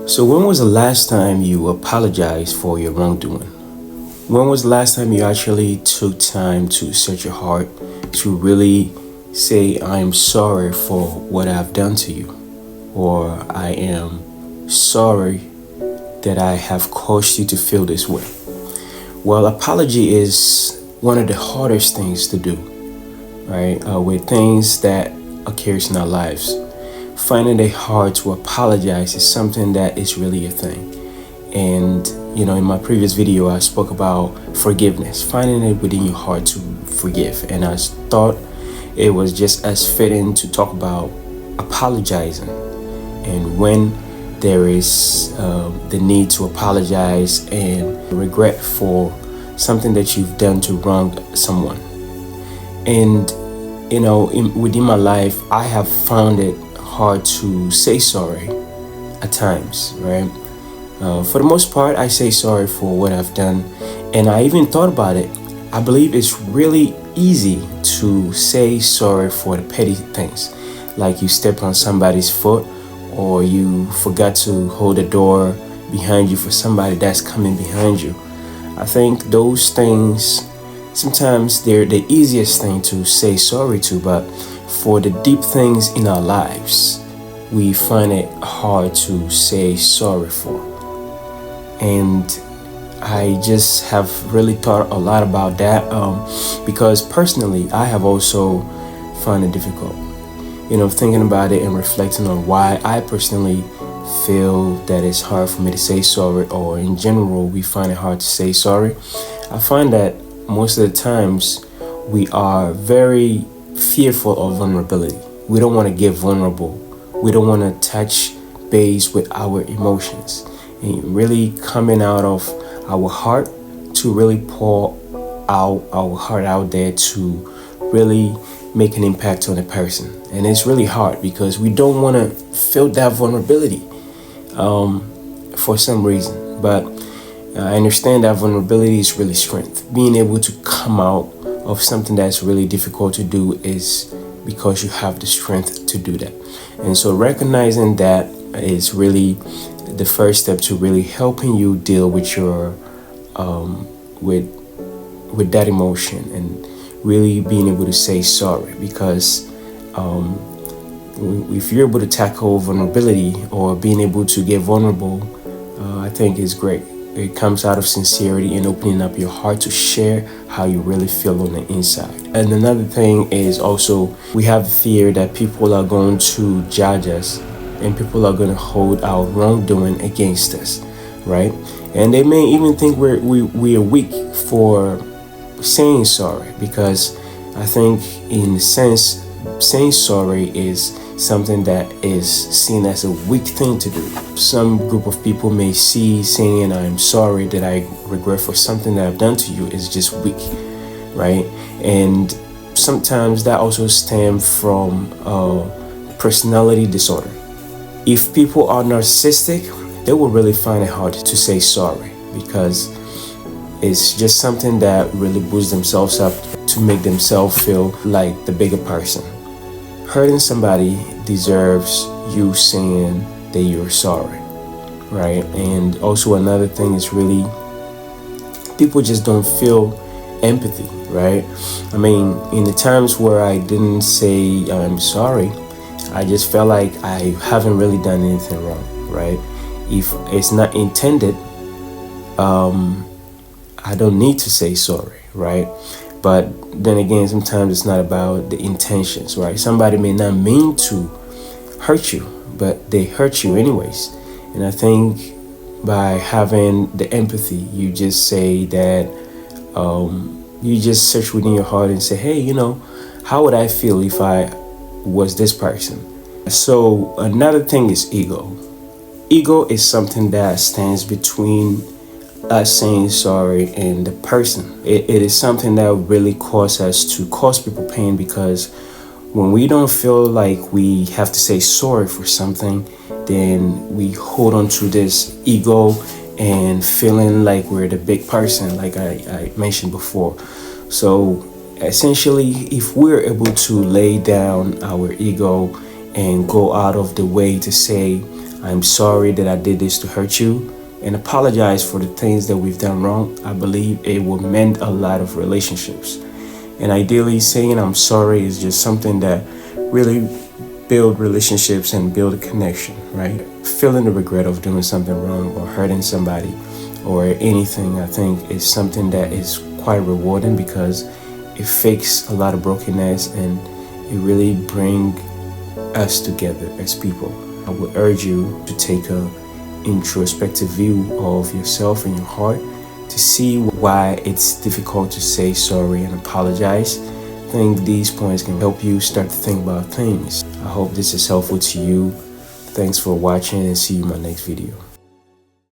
So, when was the last time you apologized for your wrongdoing? When was the last time you actually took time to search your heart to really say, I'm sorry for what I've done to you? Or I am sorry that I have caused you to feel this way? Well, apology is one of the hardest things to do, right? With things that occurs in our lives. Finding it hard to apologize is something that is really a thing. And, in my previous video, I spoke about forgiveness, finding it within your heart to forgive. And I thought it was just as fitting to talk about apologizing and when there is the need to apologize and regret for something that you've done to wrong someone. And, within my life, I have found it hard to say sorry at times, right? For the most part, I say sorry for what I've done, and I even thought about it. I believe it's really easy to say sorry for the petty things, like you step on somebody's foot, or you forgot to hold the door behind you for somebody that's coming behind you. I think those things, sometimes they're the easiest thing to say sorry to, but for the deep things in our lives, we find it hard to say sorry for. And I just have really thought a lot about that because personally, I have also found it difficult. Thinking about it and reflecting on why I personally feel that it's hard for me to say sorry, or in general, we find it hard to say sorry. I find that most of the times we are very fearful of vulnerability. We don't want to get vulnerable. We don't want to touch base with our emotions and really coming out of our heart to really pour out our heart out there to really make an impact on a person. And it's really hard because we don't want to feel that vulnerability for some reason. But I understand that vulnerability is really strength. Being able to come out of something that's really difficult to do is because you have the strength to do that. And so recognizing that is really the first step to really helping you deal with your with that emotion and really being able to say sorry, because if you're able to tackle vulnerability or being able to get vulnerable, I think is great. It comes out of sincerity and opening up your heart to share how you really feel on the inside. And another thing is also we have fear that people are going to judge us and people are going to hold our wrongdoing against us, right? And they may even think we are weak for saying sorry, because I think in a sense saying sorry is something that is seen as a weak thing to do. Some group of people may see saying I'm sorry that I regret for something that I've done to you is just weak, right? And sometimes that also stems from personality disorder. If people are narcissistic, they will really find it hard to say sorry because it's just something that really boosts themselves up to make themselves feel like the bigger person. Hurting somebody deserves you saying that you're sorry, right? And also another thing is really people just don't feel empathy, right? I mean, in the times where I didn't say I'm sorry, I just felt like I haven't really done anything wrong, right? If it's not intended, I don't need to say sorry, right? But then again, sometimes it's not about the intentions, right? Somebody may not mean to hurt you, but they hurt you anyways. And I think by having the empathy, you just say that, you just search within your heart and say, hey, how would I feel if I was this person? So another thing is ego. Ego is something that stands between us saying sorry and the person. It is something that really cause people pain, because when we don't feel like we have to say sorry for something, then we hold on to this ego and feeling like we're the big person, like I mentioned before. So essentially, if we're able to lay down our ego and go out of the way to say I'm sorry that I did this to hurt you, and apologize for the things that we've done wrong. I believe it will mend a lot of relationships. And ideally, saying I'm sorry is just something that really build relationships and build a connection, right? Feeling the regret of doing something wrong or hurting somebody or anything, I think is something that is quite rewarding because it fakes a lot of brokenness and it really brings us together as people. I would urge you to take a introspective view of yourself and your heart to see why it's difficult to say sorry and apologize. I think these points can help you start to think about things. I hope this is helpful to you. Thanks for watching and see you in my next video.